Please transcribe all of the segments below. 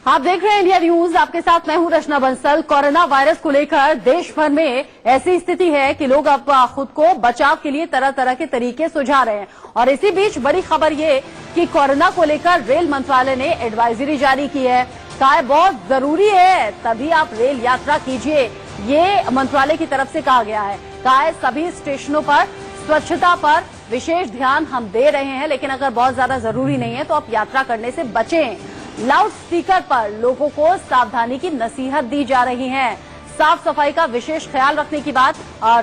आप देख रहे हैं इंडिया न्यूज। आपके साथ मैं हूं रचना बंसल। कोरोना वायरस को लेकर देश भर में ऐसी स्थिति है कि लोग अब खुद को बचाव के लिए तरह तरह के तरीके सुझा रहे हैं। और इसी बीच बड़ी खबर ये कि कोरोना को लेकर रेल मंत्रालय ने एडवाइजरी जारी की है। कहा है बहुत जरूरी है तभी आप रेल यात्रा कीजिए, ये मंत्रालय की तरफ से कहा गया है। कहा है सभी स्टेशनों पर स्वच्छता पर विशेष ध्यान हम दे रहे हैं, लेकिन अगर बहुत ज्यादा जरूरी नहीं है तो आप यात्रा करने से बचें। लाउड स्पीकर पर लोगों को सावधानी की नसीहत दी जा रही है। साफ सफाई का विशेष ख्याल रखने की बात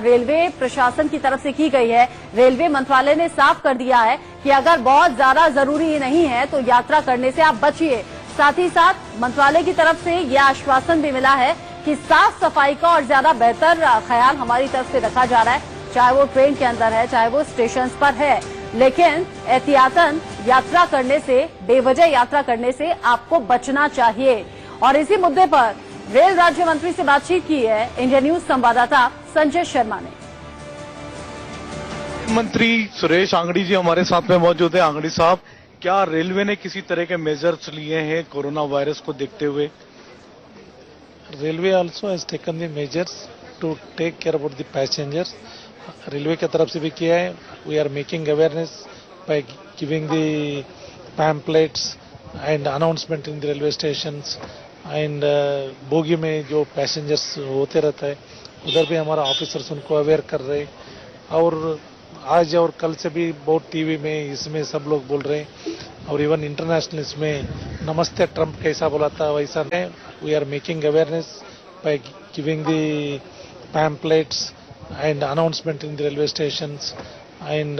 रेलवे प्रशासन की तरफ से की गई है। रेलवे मंत्रालय ने साफ कर दिया है कि अगर बहुत ज्यादा जरूरी नहीं है तो यात्रा करने से आप बचिए। साथ ही साथ मंत्रालय की तरफ से यह आश्वासन भी मिला है कि साफ सफाई का और ज्यादा बेहतर ख्याल हमारी तरफ से रखा जा रहा है, चाहे वो ट्रेन के अंदर है, चाहे वो स्टेशन पर है। लेकिन एहतियातन यात्रा करने से, बेवजह यात्रा करने से आपको बचना चाहिए। और इसी मुद्दे पर रेल राज्य मंत्री से बातचीत की है इंडिया न्यूज संवाददाता संजय शर्मा ने। मंत्री सुरेश अंगड़ी जी हमारे साथ में मौजूद है। अंगड़ी साहब, क्या रेलवे ने किसी तरह के मेजर्स लिए हैं कोरोना वायरस को देखते हुए? Railway also has taken the measures to take care about the passengers. Railway की तरफ से भी किया है। We are making awareness by giving the pamphlets and announcement in the railway stations and bogie में जो पैसेंजर्स होते रहता है उधर भी हमारा ऑफिसर्स उनको अवेयर कर रहे हैं। और आज और कल से भी बहुत टीवी में इसमें सब लोग बोल रहे हैं और इवन इंटरनेशनल इसमें नमस्ते ट्रंप कैसा बोला था वैसा है। We are making awareness by giving the pamphlets and announcement in the railway stations and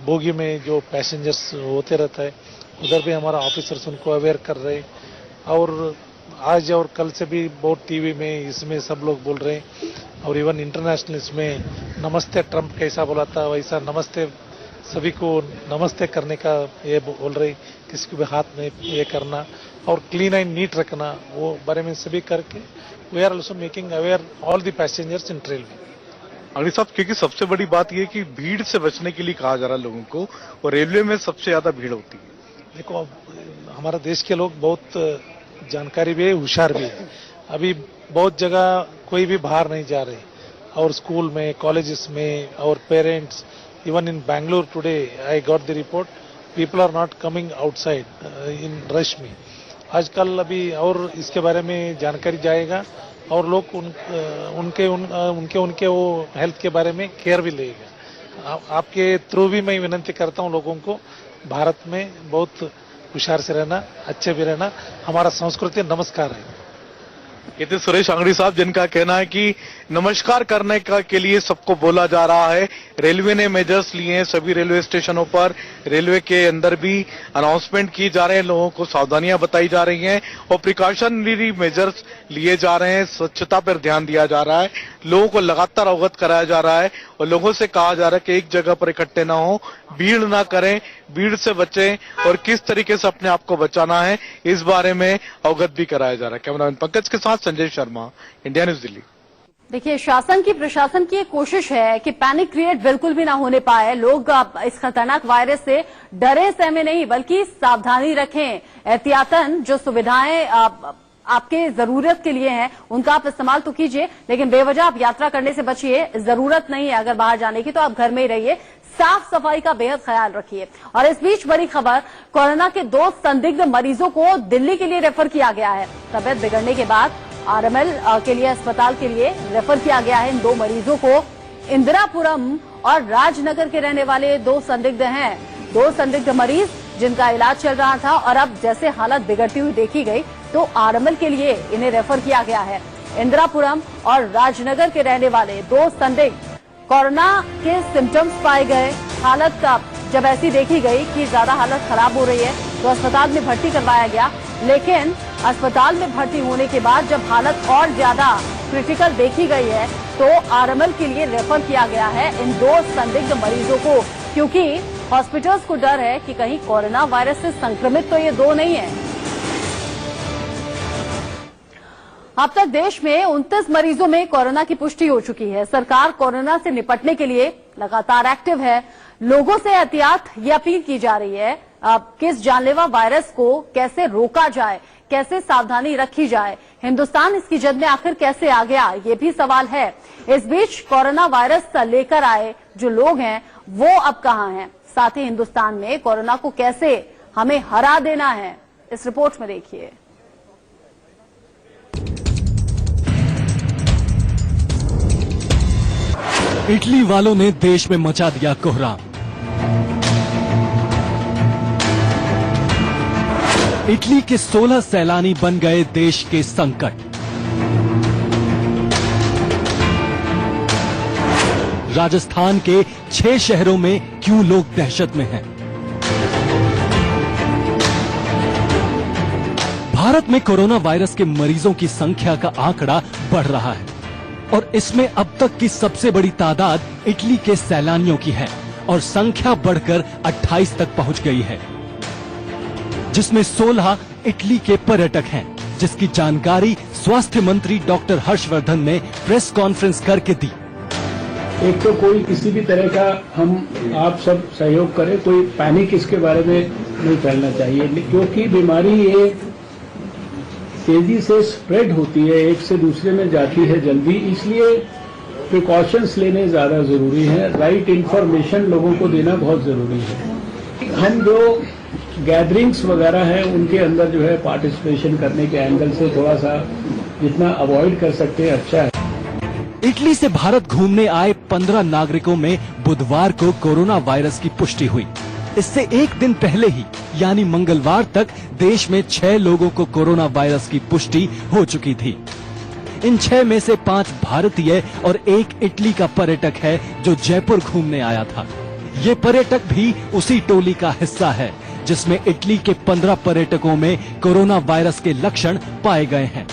bogie में जो पैसेंजर्स होते रहता है उधर भी हमारा ऑफिसर्स उनको अवेयर कर रहे हैं। और आज और कल से भी बहुत टीवी में इसमें सब लोग बोल रहे हैं और इवन इंटरनेशनल इसमें नमस्ते ट्रंप कैसा बोला था वैसा नमस्ते सभी को नमस्ते करने का ये बोल रहे, किसी को भी हाथ में ये करना और क्लीन एंड नीट रखना, वो बारे में सभी करके we are also making aware all the passengers in railway. Angadi साहब, क्योंकि सबसे बड़ी बात यह है कि भीड़ से बचने के लिए कहा जा रहा है लोगों को, और रेलवे में सबसे ज्यादा भीड़ होती है। देखो, हमारा देश के लोग बहुत जानकारी भी है, होशियार भी है। अभी बहुत जगह कोई भी बाहर नहीं जा रहे और स्कूल में, कॉलेजेस में और parents, even in Bangalore today I got the report, people are not coming outside in rush में। आजकल अभी और इसके बारे में जानकारी जाएगा और लोग उनके वो हेल्थ के बारे में केयर भी लेगा। आपके थ्रू भी मैं विनती करता हूँ लोगों को भारत में बहुत होशियार से रहना, अच्छे भी रहना, हमारा संस्कृति नमस्कार है। ये थे सुरेश अंगड़ी साहब, जिनका कहना है कि नमस्कार करने के लिए सबको बोला जा रहा है। रेलवे ने मेजर्स लिए हैं, सभी रेलवे स्टेशनों पर, रेलवे के अंदर भी अनाउंसमेंट की जा रहे हैं, लोगों को सावधानियां बताई जा रही हैं और प्रिकॉशनरी मेजर्स लिए जा रहे हैं। स्वच्छता पर ध्यान दिया जा रहा है, लोगों को लगातार अवगत कराया जा रहा है और लोगों से कहा जा रहा है कि एक जगह पर इकट्ठे ना हो, भीड़ ना करें, भीड़ से बचें और किस तरीके से अपने आप को बचाना है इस बारे में अवगत भी कराया जा रहा है। कैमरामैन पंकज के साथ संजय शर्मा, इंडिया न्यूज दिल्ली। देखिए, शासन की, प्रशासन की एक कोशिश है कि पैनिक क्रिएट बिल्कुल भी ना होने पाए। लोग इस खतरनाक वायरस से डरे सहमे नहीं बल्कि सावधानी रखें। एहतियातन जो सुविधाएं आपके जरूरत के लिए हैं उनका आप इस्तेमाल तो कीजिए, लेकिन बेवजह आप यात्रा करने से बचिए। जरूरत नहीं है अगर बाहर जाने की तो आप घर में ही रहिए। साफ सफाई का बेहद ख्याल रखिए। और इस बीच बड़ी खबर, कोरोना के 2 संदिग्ध मरीजों को दिल्ली के लिए रेफर किया गया है। तबियत बिगड़ने के बाद आरएमएल के लिए अस्पताल के लिए रेफर किया गया है। इन 2 मरीजों को इंदिरापुरम और राजनगर के रहने वाले 2 संदिग्ध हैं। 2 संदिग्ध मरीज जिनका इलाज चल रहा था और अब जैसे हालत बिगड़ती हुई देखी गई तो आरएमएल के लिए इन्हें रेफर किया गया है। इंदिरापुरम और राजनगर के रहने वाले 2 संदिग्ध कोरोना के सिम्टम्स पाए गए। हालत जब ऐसी देखी गई कि ज्यादा हालत खराब हो रही है तो अस्पताल में भर्ती करवाया गया, लेकिन अस्पताल में भर्ती होने के बाद जब हालत और ज्यादा क्रिटिकल देखी गई है तो आरएमएल के लिए रेफर किया गया है इन 2 संदिग्ध मरीजों को, क्योंकि हॉस्पिटल्स को डर है कि कहीं कोरोना वायरस से संक्रमित तो ये 2 नहीं है। अब तक देश में 29 मरीजों में कोरोना की पुष्टि हो चुकी है। सरकार कोरोना से निपटने के लिए लगातार एक्टिव है। लोगों से एहतियात ये अपील की जा रही है कि इस जानलेवा वायरस को कैसे रोका जाए, कैसे सावधानी रखी जाए? हिंदुस्तान इसकी जद में आखिर कैसे आ गया, ये भी सवाल है। इस बीच कोरोना वायरस लेकर आए जो लोग हैं वो अब कहां हैं? साथ ही हिंदुस्तान में कोरोना को कैसे हमें हरा देना है, इस रिपोर्ट में देखिए। इटली वालों ने देश में मचा दिया कोहराम। इटली के 16 सैलानी बन गए देश के संकट। राजस्थान के 6 शहरों में क्यों लोग दहशत में हैं? भारत में कोरोना वायरस के मरीजों की संख्या का आंकड़ा बढ़ रहा है और इसमें अब तक की सबसे बड़ी तादाद इटली के सैलानियों की है और संख्या बढ़कर 28 तक पहुंच गई है, जिसमें 16 इटली के पर्यटक हैं, जिसकी जानकारी स्वास्थ्य मंत्री डॉक्टर हर्षवर्धन ने प्रेस कॉन्फ्रेंस करके दी। एक तो कोई किसी भी तरह का आप सब सहयोग करें, कोई पैनिक इसके बारे में नहीं फैलना चाहिए, क्योंकि बीमारी ये तेजी से स्प्रेड होती है, एक से दूसरे में जाती है जल्दी, इसलिए प्रिकॉशंस लेने ज्यादा जरूरी है। राइट इंफॉर्मेशन लोगों को देना बहुत जरूरी है। हम जो गैदरिंग्स वगैरह हैं उनके अंदर जो है पार्टिसिपेशन करने के एंगल से थोड़ा सा जितना अवॉइड कर सकते हैं अच्छा है। इटली से भारत घूमने आए 15 नागरिकों में बुधवार को कोरोना वायरस की पुष्टि हुई। इससे एक दिन पहले ही यानी मंगलवार तक देश में 6 लोगों को कोरोना वायरस की पुष्टि हो चुकी थी। इन 6 में से 5 भारतीय और 1 इटली का पर्यटक है जो जयपुर घूमने आया था। ये पर्यटक भी उसी टोली का हिस्सा है जिसमें इटली के 15 पर्यटकों में कोरोना वायरस के लक्षण पाए गए हैं।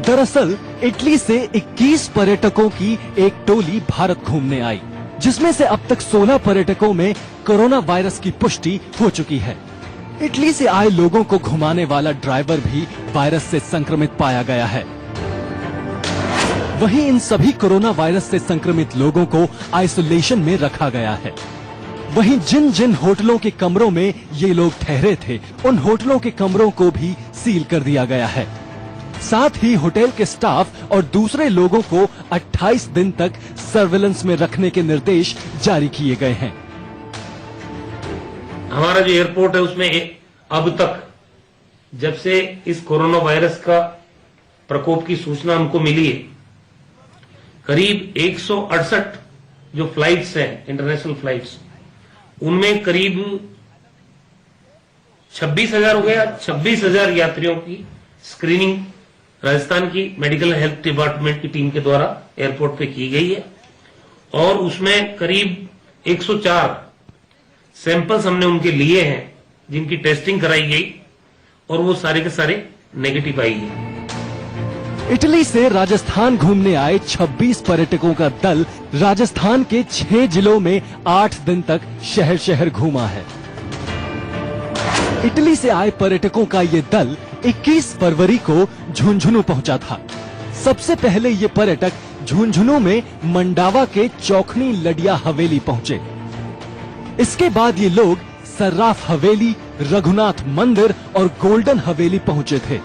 दरअसल इटली से 21 पर्यटकों की एक टोली भारत घूमने आई, जिसमें से अब तक 16 पर्यटकों में कोरोना वायरस की पुष्टि हो चुकी है। इटली से आए लोगों को घुमाने वाला ड्राइवर भी वायरस से संक्रमित पाया गया है। वहीं इन सभी कोरोना वायरस से संक्रमित लोगों को आइसोलेशन में रखा गया है। वहीं जिन जिन होटलों के कमरों में ये लोग ठहरे थे, उन होटलों के कमरों को भी सील कर दिया गया है। साथ ही होटल के स्टाफ और दूसरे लोगों को 28 दिन तक सर्विलेंस में रखने के निर्देश जारी किए गए हैं। हमारा जो एयरपोर्ट है उसमें अब तक जब से इस कोरोना वायरस का प्रकोप की सूचना हमको मिली है, करीब 168 जो फ्लाइट्स हैं इंटरनेशनल फ्लाइट्स, उनमें करीब 26,000 हो गया। 26,000 यात्रियों की स्क्रीनिंग राजस्थान की मेडिकल हेल्थ डिपार्टमेंट की टीम के द्वारा एयरपोर्ट पे की गई है और उसमें करीब 104 सैंपल्स हमने उनके लिए हैं जिनकी टेस्टिंग कराई गई और वो सारे के सारे नेगेटिव आई है। इटली से राजस्थान घूमने आए 26 पर्यटकों का दल राजस्थान के 6 जिलों में 8 दिन तक शहर शहर घूमा है। इटली से आए पर्यटकों का ये दल 21 फरवरी को झुंझुनू पहुंचा था। सबसे पहले ये पर्यटक झुंझुनू में मंडावा के चौखनी लडिया हवेली पहुंचे। इसके बाद ये लोग सर्राफ हवेली, रघुनाथ मंदिर और गोल्डन हवेली पहुंचे थे।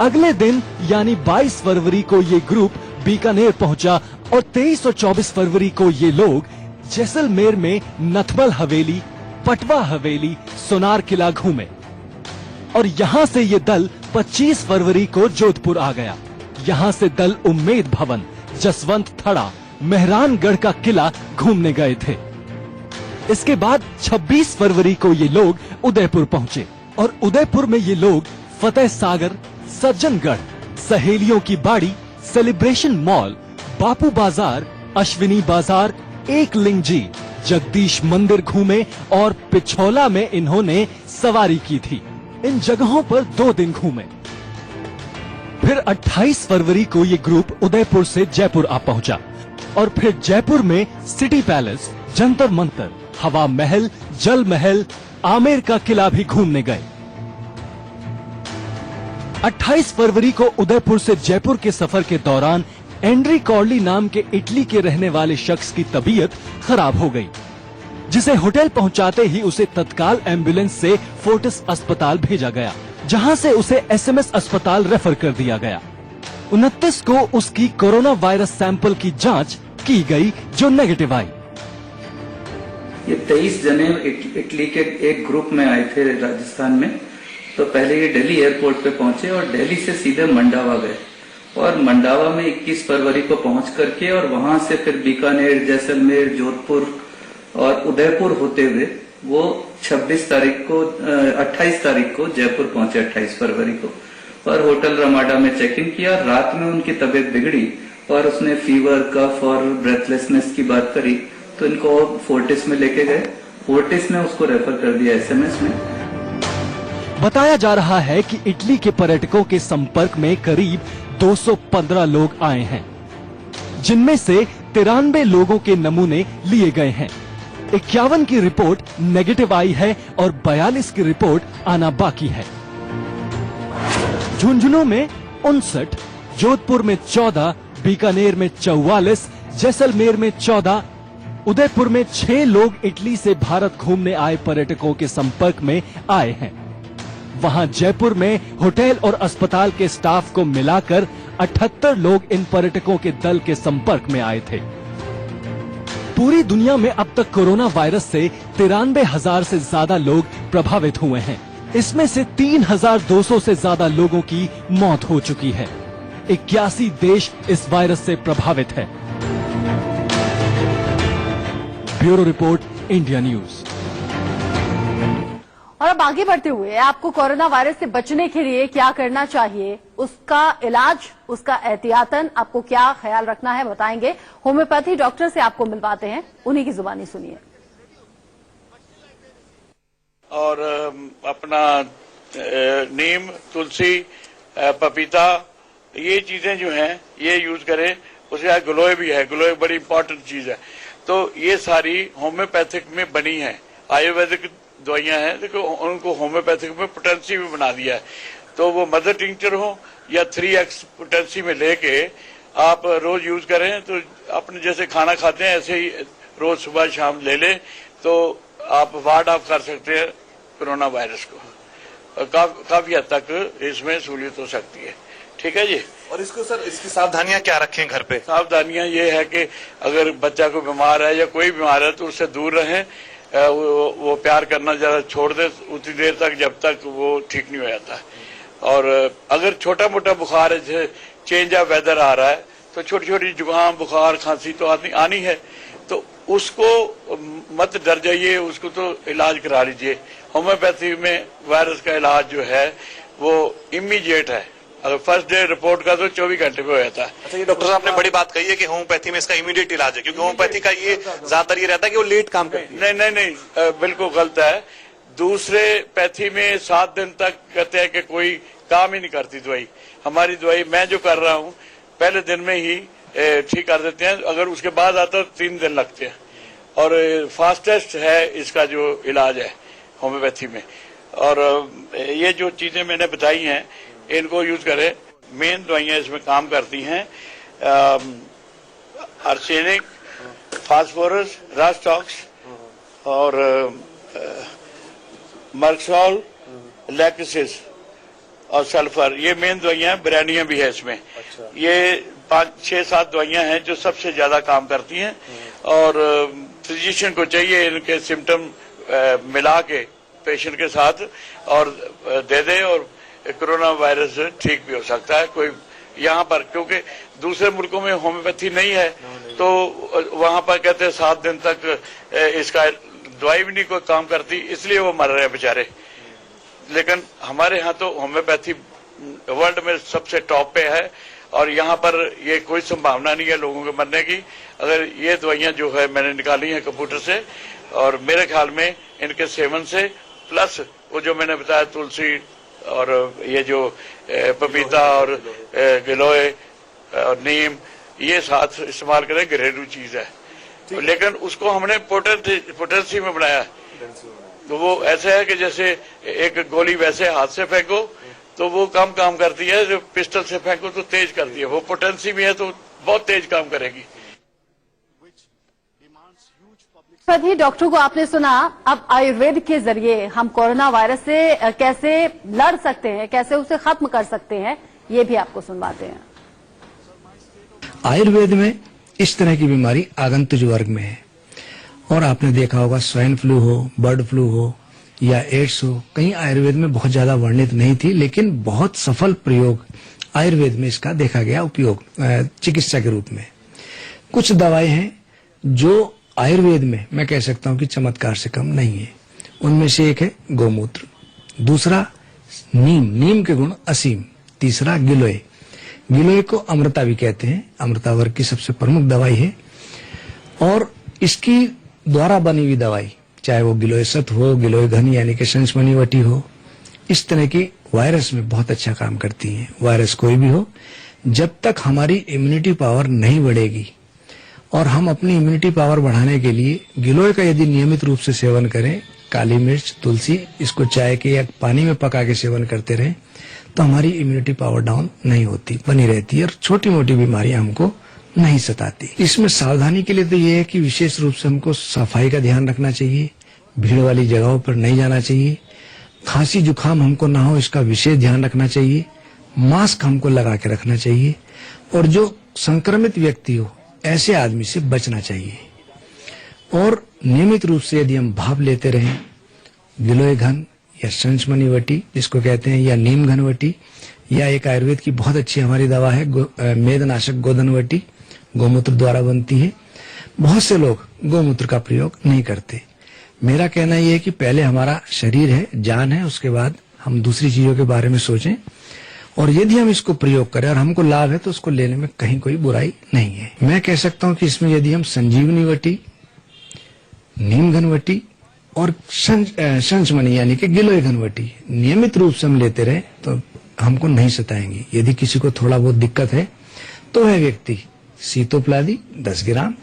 अगले दिन यानी 22 फरवरी को ये ग्रुप बीकानेर पहुंचा और 23 और 24 फरवरी को ये लोग जैसलमेर में नथबल हवेली, पटवा हवेली, सोनार किला घूमे और यहाँ से ये दल 25 फरवरी को जोधपुर आ गया। यहाँ से दल उम्मेद भवन, जसवंत थड़ा, मेहरानगढ़ का किला घूमने गए थे। इसके बाद 26 फरवरी को ये लोग उदयपुर पहुंचे और उदयपुर में ये लोग फतेह सागर, सज्जनगढ़, सहेलियों की बाड़ी, सेलिब्रेशन मॉल, बापू बाजार, अश्विनी बाजार, एकलिंगजी, जगदीश मंदिर घूमे और पिछौला में इन्होंने सवारी की थी। इन जगहों पर 2 दिन घूमे। फिर 28 फरवरी को ये ग्रुप उदयपुर से जयपुर आ पहुंचा और फिर जयपुर में सिटी पैलेस, जंतर मंतर, हवा महल, जल महल, आमेर का किला भी घूमने गए। 28 फरवरी को उदयपुर से जयपुर के सफर के दौरान एंड्री कॉर्ली नाम के इटली के रहने वाले शख्स की तबीयत खराब हो गई, जिसे होटल पहुंचाते ही उसे तत्काल एम्बुलेंस से फोर्टिस अस्पताल भेजा गया। जहां से उसे एसएमएस अस्पताल रेफर कर दिया गया। 29 को उसकी कोरोना वायरस सैंपल की जांच की गई जो नेगेटिव आई। ये 23 जने इटली के एक ग्रुप में आए थे राजस्थान में। तो पहले ये दिल्ली एयरपोर्ट पे पहुंचे और दिल्ली से सीधे मंडावा गए और मंडावा में 21 फरवरी को पहुंच करके और वहां से फिर बीकानेर, जैसलमेर, जोधपुर और उदयपुर होते हुए वो 28 तारीख को जयपुर पहुंचे 28 फरवरी को और होटल रमाडा में चेक इन किया। रात में उनकी तबीयत बिगड़ी और उसने फीवर, कफ और ब्रेथलेसनेस की बात करी तो इनको फोर्टिस में लेके गए। फोर्टिस ने उसको रेफर कर दिया एसएमएस में। बताया जा रहा है कि इटली के पर्यटकों के संपर्क में करीब 215 लोग आए हैं, जिनमें से 93 लोगों के नमूने लिए गए हैं। 51 की रिपोर्ट नेगेटिव आई है और 42 की रिपोर्ट आना बाकी है। झुंझुनू में 59, जोधपुर में 14, बीकानेर में 44, जैसलमेर में 14, उदयपुर में 6 लोग इटली से भारत घूमने आए पर्यटकों के संपर्क में आए हैं। वहां जयपुर में होटल और अस्पताल के स्टाफ को मिलाकर 78 लोग इन पर्यटकों के दल के संपर्क में आए थे। पूरी दुनिया में अब तक कोरोना वायरस से 93,000 से ज्यादा लोग प्रभावित हुए हैं। इसमें से 3,200 से ज्यादा लोगों की मौत हो चुकी है। 81 देश इस वायरस से प्रभावित है। Bureau report, India news. और अब आगे बढ़ते हुए आपको कोरोना वायरस से बचने के लिए क्या करना चाहिए, उसका इलाज, उसका एहतियातन आपको क्या ख्याल रखना है बताएंगे। होम्योपैथी डॉक्टर से आपको मिलवाते हैं, उन्हीं की जुबानी सुनिए। और अपना नीम, तुलसी, पपीता, ये चीजें जो हैं ये यूज करें। उसके ग्लोए भी है, ग्लोए बड़ी इंपॉर्टेंट चीज है। तो ये सारी होम्योपैथिक में बनी है। आयुर्वेदिक दवाइयां हैं, देखो उनको होम्योपैथिक में पोटेंसी भी बना दिया है। तो वो मदर टिंक्चर हो या 3x पोटेंसी में लेके आप रोज यूज करें। तो अपने जैसे खाना खाते हैं ऐसे ही रोज सुबह शाम ले लें तो आप वार्ड ऑफ कर सकते हैं कोरोना वायरस को। काफी हद तक इसमें सहूलियत हो सकती है। ठीक है जी। और इसको सर, इसकी सावधानियां क्या रखें घर पे? सावधानियां ये है कि अगर बच्चा को बीमार है या कोई बीमार है तो उससे दूर रहें। वो प्यार करना जरा छोड़ दे उतनी देर तक जब तक वो ठीक नहीं हो जाता। और अगर छोटा मोटा बुखार है, जैसे चेंज ऑफ वेदर आ रहा है तो छोटी छोटी जुकाम, बुखार, खांसी तो आनी है, तो उसको मत डर जाइए, उसको तो इलाज करा लीजिए। होम्योपैथी में वायरस का इलाज जो है वो इमीडिएट है। अगर फर्स्ट डे रिपोर्ट का तो 24 घंटे में हो जाता है। अच्छा, ये डॉक्टर साहब ने बड़ी बात कही है कि होम्योपैथी में इसका इमीडिएट इलाज है, क्योंकि होम्योपैथी का ये ज्यादातर ये रहता है कि वो लेट काम करती है। नहीं, बिल्कुल गलत है। दूसरे पैथी में 7 दिन तक कहते हैं कि कोई काम ही नहीं करती दवाई। हमारी दवाई मैं जो कर रहा हूँ पहले दिन में ही ठीक कर देते हैं, अगर उसके बाद आता तो 3 दिन लगते हैं। और फास्टेस्ट है इसका जो इलाज है होम्योपैथी में। और ये जो चीजें मैंने बताई हैं इनको यूज करें। मेन दवाइयां इसमें काम करती हैं आर्सेनिक, फास्फोरस, रास्टॉक्स और मर्क्सॉल, लैक्सिस और सल्फर। ये मेन दवाइयां हैं। ब्रानिया भी है इसमें। ये 5-6-7 दवाइयां हैं जो सबसे ज्यादा काम करती हैं। और फिजिशियन को चाहिए इनके सिम्टम मिला के पेशेंट के साथ और दे दे, और कोरोना वायरस ठीक भी हो सकता है। कोई यहाँ पर क्योंकि दूसरे मुल्कों में होम्योपैथी नहीं है तो वहां पर कहते हैं 7 दिन तक इसका दवाई भी नहीं कोई काम करती, इसलिए वो मर रहे हैं बेचारे। लेकिन हमारे यहाँ तो होम्योपैथी वर्ल्ड में सबसे टॉप पे है और यहाँ पर ये कोई संभावना नहीं है लोगों के मरने की। अगर ये दवाइयां जो है मैंने निकाली हैं कंप्यूटर से, और मेरे ख्याल में इनके सेवन से प्लस वो जो मैंने बताया तुलसी और ये जो पपीता और गिलोय और नीम, ये साथ इस्तेमाल करें, घरेलू चीज है। लेकिन उसको हमने पोटेंसी में बनाया है। तो वो ऐसे है कि जैसे एक गोली वैसे हाथ से फेंको तो वो कम काम करती है, जो पिस्टल से फेंको तो तेज करती है। वो पोटेंसी में है तो बहुत तेज काम करेगी। पति डॉक्टर को आपने सुना, अब आयुर्वेद के जरिए हम कोरोना वायरस से कैसे लड़ सकते हैं, कैसे उसे खत्म कर सकते हैं, ये भी आपको सुनवाते हैं। आयुर्वेद में इस तरह की बीमारी आगंतुक वर्ग में है और आपने देखा होगा स्वाइन फ्लू हो, बर्ड फ्लू हो या एड्स हो, कहीं आयुर्वेद में बहुत ज्यादा वर्णित नहीं थी, लेकिन बहुत सफल प्रयोग आयुर्वेद में इसका देखा गया उपयोग चिकित्सा के रूप में। कुछ दवाएं हैं जो आयुर्वेद में मैं कह सकता हूं कि चमत्कार से कम नहीं है। उनमें से एक है गोमूत्र, दूसरा नीम के गुण असीम, तीसरा गिलोय। गिलोय को अमृता भी कहते हैं, अमृता वर्ग की सबसे प्रमुख दवाई है और इसकी द्वारा बनी हुई दवाई, चाहे वो गिलोय सत हो, गिलोय घन यानी कि संचमनी वटी हो, इस तरह की वायरस में बहुत अच्छा काम करती है। वायरस कोई भी हो, जब तक हमारी इम्यूनिटी पावर नहीं बढ़ेगी और हम अपनी इम्यूनिटी पावर बढ़ाने के लिए गिलोय का यदि नियमित रूप से सेवन करें, काली मिर्च, तुलसी, इसको चाय के या पानी में पका के सेवन करते रहें, तो हमारी इम्यूनिटी पावर डाउन नहीं होती, बनी रहती है और छोटी मोटी बीमारियां हमको नहीं सताती। इसमें सावधानी के लिए तो ये है कि विशेष रूप से हमको सफाई का ध्यान रखना चाहिए, भीड़ वाली जगहों पर नहीं जाना चाहिए, खांसी जुकाम हमको ना हो इसका विशेष ध्यान रखना चाहिए, मास्क हमको लगा के रखना चाहिए और जो संक्रमित व्यक्ति हो ऐसे आदमी से बचना चाहिए। और नियमित रूप से यदि हम भाप लेते रहें, गिलोय घन या संचमनी वटी जिसको कहते हैं, या नीम घन वटी, या एक आयुर्वेद की बहुत अच्छी हमारी दवा है मेदनाशक गोधन वटी, गोमूत्र द्वारा बनती है। बहुत से लोग गोमूत्र का प्रयोग नहीं करते। मेरा कहना यह है कि पहले हमारा शरीर है, जान है, उसके बाद हम दूसरी चीजों के बारे में सोचें और यदि हम इसको प्रयोग करें और हमको लाभ है तो उसको लेने में कहीं कोई बुराई नहीं है। मैं कह सकता हूं कि इसमें यदि हम संजीवनी वटी, नीम घन वटी और संचमनी यानी कि गिलोय घन वटी नियमित रूप से हम लेते रहे तो हमको नहीं सताएंगी। यदि किसी को थोड़ा बहुत दिक्कत है तो वह व्यक्ति सीतोप्लादी 10 ग्राम,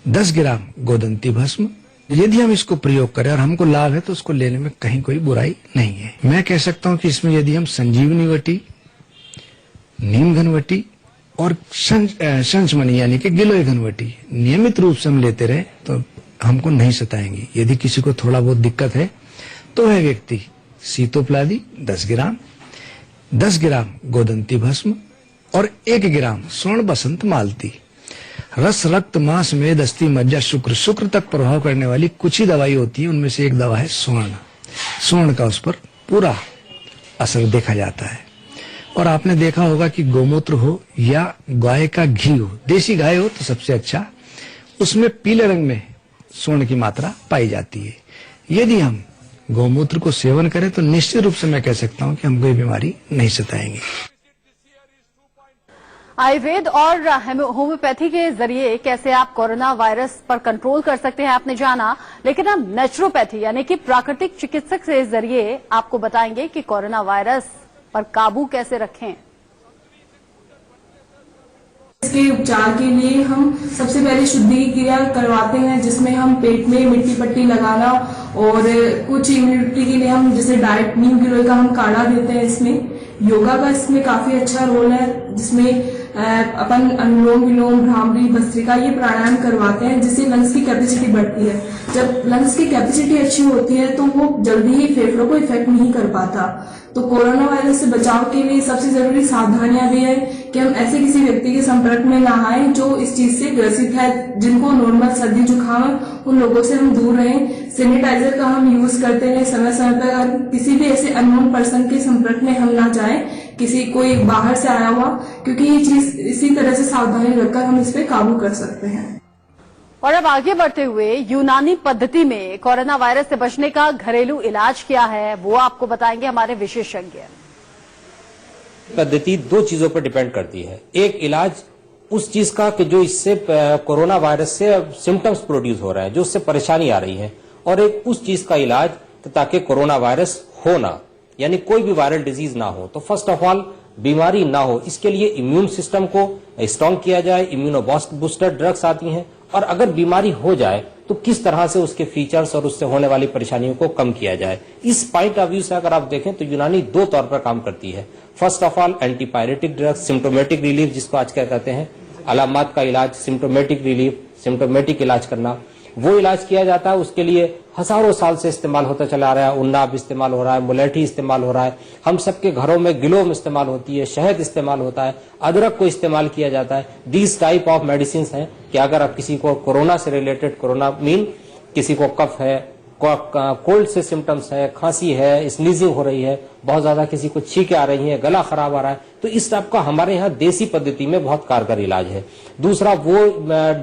10 ग्राम गोदंती भस्म, यदि हम इसको प्रयोग करें और हमको लाभ है तो उसको लेने में कहीं कोई बुराई नहीं है। मैं कह सकता हूं कि इसमें यदि हम संजीवनी वटी, नीम घन वटी और संचमनी यानी कि गिलोय घन वटी नियमित रूप से हम लेते रहे तो हमको नहीं सताएंगी। यदि किसी को थोड़ा बहुत दिक्कत है तो वह व्यक्ति सीतोप्लादी 10 ग्राम, 10 ग्राम गोदंती भस्म और 1 ग्राम स्वर्ण बसंत मालती, रस, रक्त, मांस, मेद, अस्थि, मज्जा, शुक्र तक प्रभाव करने वाली कुछ ही दवाई होती है। उनमें से एक दवा है स्वर्ण। स्वर्ण का उस पर पूरा असर देखा जाता है। और आपने देखा होगा कि गोमूत्र हो या गाय का घी हो, देसी गाय हो तो सबसे अच्छा, उसमें पीले रंग में स्वर्ण की मात्रा पाई जाती है। यदि हम गोमूत्र को सेवन करें तो निश्चित रूप से मैं कह सकता हूं कि हमको ये बीमारी नहीं सताएंगी। आयुर्वेद और होम्योपैथी के जरिए कैसे आप कोरोना वायरस पर कंट्रोल कर सकते हैं आपने जाना, लेकिन हम नेचुरोपैथी यानी कि प्राकृतिक चिकित्सक के जरिए आपको बताएंगे कि कोरोना वायरस पर काबू कैसे रखें। इसके उपचार के लिए हम सबसे पहले शुद्धि क्रिया करवाते हैं, जिसमें हम पेट में मिट्टी पट्टी लगाना और कुछ इम्यूनिटी के लिए हम जैसे डाइट नीम गिलोय का हम काढ़ा देते हैं। इसमें योगा का इसमें काफी अच्छा रोल है, जिसमें अपन अनुलोम विलोम, भ्रामरी, भस्त्रिका ये प्राणायाम करवाते हैं, जिससे लंग्स की कैपेसिटी बढ़ती है। जब लंग्स की कैपेसिटी अच्छी होती है तो वो जल्दी ही फेफड़ों को इफेक्ट नहीं कर पाता। तो कोरोना वायरस से बचाव के लिए सबसे जरूरी सावधानियां भी है कि हम ऐसे किसी व्यक्ति के संपर्क में ना आए जो इस चीज से ग्रसित है। जिनको नॉर्मल सर्दी जुकाम है उन लोगों से हम दूर रहें। सैनिटाइजर का हम यूज करते रहे समय समय पर। किसी भी ऐसे अननोन पर्सन के संपर्क में हम ना जाएं, किसी कोई बाहर से आया हुआ, क्योंकि ये चीज इसी तरह से सावधानी रखकर हम इस पे काबू कर सकते हैं। और अब आगे बढ़ते हुए यूनानी पद्धति में कोरोना वायरस से बचने का घरेलू इलाज क्या है वो आपको बताएंगे हमारे विशेषज्ञ। पद्धति 2 चीजों पर डिपेंड करती है। एक इलाज उस चीज का कि जो इससे कोरोना वायरस से सिम्टम्स प्रोड्यूस हो रहे हैं, जो उससे परेशानी आ रही है, और एक उस चीज का इलाज ताकि कोरोना वायरस हो ना, यानी कोई भी वायरल डिजीज ना हो। तो फर्स्ट ऑफ ऑल बीमारी ना हो, इसके लिए इम्यून सिस्टम को स्ट्रॉन्ग किया जाए। इम्यूनो बूस्टर ड्रग्स आती हैं, और अगर बीमारी हो जाए तो किस तरह से उसके फीचर्स और उससे होने वाली परेशानियों को कम किया जाए। इस पॉइंट ऑफ व्यू से अगर आप देखें तो यूनानी 2 तौर पर काम करती है। First of all antipyretic drugs, symptomatic relief जिसको आज क्या कहते हैं, अलामत का इलाज, सिम्टोमेटिक रिलीफ, सिम्टोमेटिक इलाज करना। वो इलाज किया जाता है। उसके लिए हजारों साल से इस्तेमाल होता चला आ रहा है। उन्नाब इस्तेमाल हो रहा है, मुलेठी इस्तेमाल हो रहा है, हम सबके घरों में गिलोम इस्तेमाल होती है, शहद इस्तेमाल होता है, अदरक को इस्तेमाल किया जाता है। दीज टाइप ऑफ मेडिसिन हैं कि अगर आप किसी को कोरोना से रिलेटेड, कोरोना मीन किसी को कफ है, कोल्ड से सिम्टम्स है, खांसी है, स्नीजिंग हो रही है, बहुत ज्यादा किसी को छींकें आ रही है, गला खराब आ रहा है, तो इस टाइप का हमारे यहाँ देसी पद्धति में बहुत कारगर इलाज है। दूसरा, वो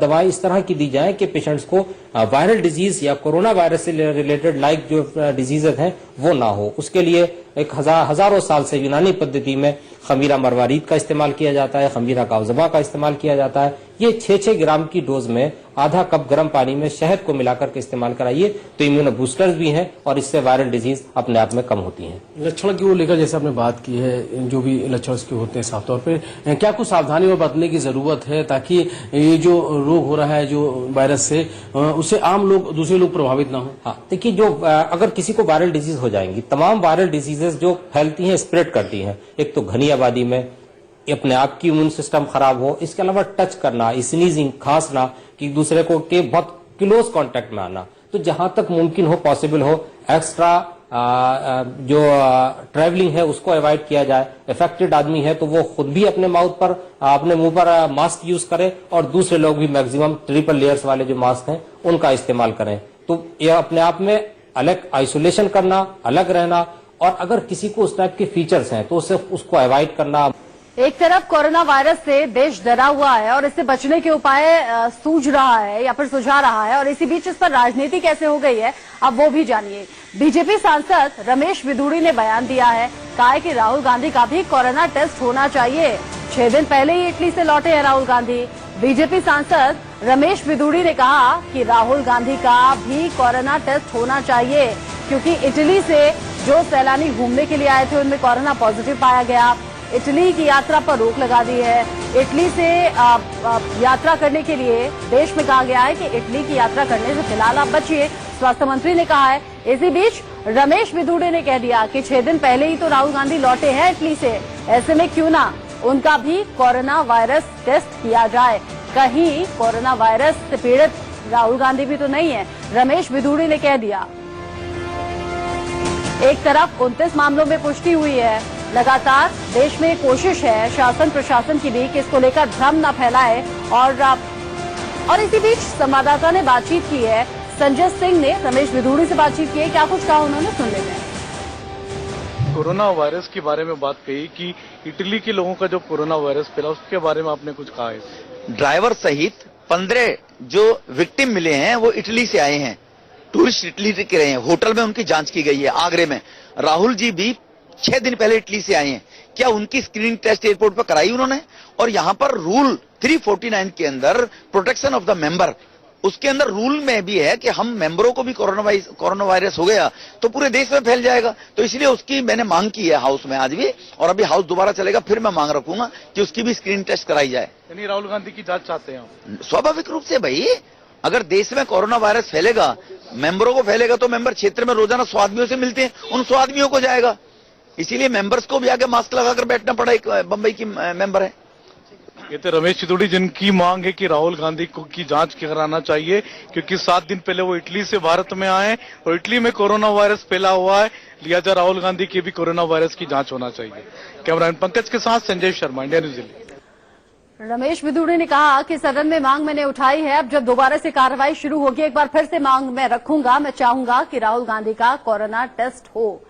दवाई इस तरह की दी जाए कि पेशेंट्स को वायरल डिजीज या कोरोना वायरस से रिलेटेड लाइक जो डिजीजेज हैं वो ना हो। उसके लिए एक हजारों साल से यूनानी पद्धति में खमीरा मरवारीद का इस्तेमाल किया जाता है, खमीरा गावजबा का इस्तेमाल किया जाता है। ये 6-6 ग्राम की डोज में आधा कप गर्म पानी में शहद को मिलाकर के इस्तेमाल कराइए तो इम्यूनो बूस्टर्स भी हैं और इससे वायरल डिजीज अपने आप में कम होती हैं। लक्षण की वो लेकर जैसे आपने बात की है, जो भी लक्षण उसके होते हैं साफ तौर पे, क्या कुछ सावधानी और बरतने की जरूरत है ताकि ये जो रोग हो रहा है जो वायरस से, उससे आम लोग, दूसरे लोग प्रभावित ना हो? हाँ, देखिए, जो अगर किसी को वायरल डिजीज हो जाएंगी, तमाम वायरल डिजीजेस जो फैलती हैं, स्प्रेड करती हैं, एक तो घनी आबादी में अपने आप की इम्यून सिस्टम खराब हो, इसके अलावा टच करना, स्नीजिंग, खांसना, कि दूसरे को के बहुत क्लोज कांटेक्ट में आना, तो जहां तक मुमकिन हो, पॉसिबल हो, एक्स्ट्रा जो ट्रैवलिंग है उसको अवॉइड किया जाए। इफेक्टेड आदमी है तो वो खुद भी अपने माउथ पर, अपने मुंह पर मास्क यूज करे और दूसरे लोग भी मैक्सिमम ट्रिपल लेयर्स वाले जो मास्क हैं उनका इस्तेमाल करें। तो ये अपने आप में अलग आइसोलेशन करना, अलग रहना, और अगर किसी को उस टाइप के फीचर्स हैं तो उसको अवॉइड करना। एक तरफ कोरोना वायरस से देश डरा हुआ है और इससे बचने के उपाय सूझ रहा है या फिर सुझा रहा है, और इसी बीच इस पर राजनीति कैसे हो गई है अब वो भी जानिए। बीजेपी सांसद रमेश बिधूड़ी ने बयान दिया है, कहा है कि राहुल गांधी का भी कोरोना टेस्ट होना चाहिए। 6 दिन पहले ही इटली से लौटे हैं राहुल गांधी। बीजेपी सांसद रमेश बिधूड़ी ने कहा कि राहुल गांधी का भी कोरोना टेस्ट होना चाहिए, क्योंकि इटली से जो सैलानी घूमने के लिए आए थे उनमें कोरोना पॉजिटिव पाया गया। इटली की यात्रा पर रोक लगा दी है। इटली से यात्रा करने के लिए देश में कहा गया है कि इटली की यात्रा करने से फिलहाल आप बचिए, स्वास्थ्य मंत्री ने कहा है। इसी बीच रमेश बिधूड़ी ने कह दिया कि 6 दिन पहले ही तो राहुल गांधी लौटे हैं इटली से, ऐसे में क्यों ना उनका भी कोरोना वायरस टेस्ट किया जाए। कहीं कोरोना वायरस से पीड़ित राहुल गांधी भी तो नहीं है, रमेश बिधूड़ी ने कह दिया। एक तरफ 29 मामलों में पुष्टि हुई है, लगातार देश में कोशिश है शासन प्रशासन की भी कि इसको लेकर भ्रम न फैलाए, और इसी बीच संवाददाता ने बातचीत की है, संजय सिंह ने रमेश बिधूड़ी से बातचीत की है, क्या कुछ कहा उन्होंने, सुन लेते हैं। कोरोना वायरस के बारे में बात कही कि इटली के लोगों का जो कोरोना वायरस फैला उसके बारे में आपने कुछ कहा है। ड्राइवर सहित 15 जो विक्टिम मिले हैं वो इटली से आए हैं, टूरिस्ट इटली के रहे हैं, होटल में उनकी जांच की गई है आगरे में। राहुल जी भी 6 दिन पहले इटली से आए हैं, क्या उनकी स्क्रीनिंग टेस्ट एयरपोर्ट पर कराई उन्होंने? और यहां पर रूल 349 के अंदर प्रोटेक्शन ऑफ द मेंबर, उसके अंदर रूल में भी है कि हम मेंबरों को भी कोरोना वायरस हो गया तो पूरे देश में फैल जाएगा। तो इसलिए उसकी मैंने मांग की है हाउस में आज भी, और अभी हाउस दोबारा चलेगा फिर मैं मांग रखूंगा कि उसकी भी स्क्रीनिंग टेस्ट कराई जाए। यानी राहुल गांधी की जांच चाहते हैं? स्वाभाविक रूप से भाई, अगर देश में कोरोना वायरस फैलेगा, मेंबरों को फैलेगा, तो मेंबर क्षेत्र में रोजाना 100 आदमियों से मिलते हैं, उन 100 आदमियों को जाएगा। इसीलिए मेंबर्स को भी आगे मास्क लगाकर बैठना पड़ा। एक बंबई की मेंबर है। ये तो रमेश बिधूड़ी जिनकी मांग है कि राहुल गांधी को की जांच कराना चाहिए, क्योंकि 7 दिन पहले वो इटली से भारत में आए और इटली में कोरोना वायरस फैला हुआ है, लिहाजा राहुल गांधी की भी कोरोना वायरस की जांच होना चाहिए। कैमरामैन पंकज के साथ संजय शर्मा, इंडिया न्यूज दिल्ली। रमेश बिधूड़ी ने कहा कि सदन में मांग मैंने उठाई है, अब जब दोबारा से कार्रवाई शुरू होगी एक बार फिर से मांग मैं रखूंगा। मैं चाहूंगा कि राहुल गांधी का कोरोना टेस्ट हो।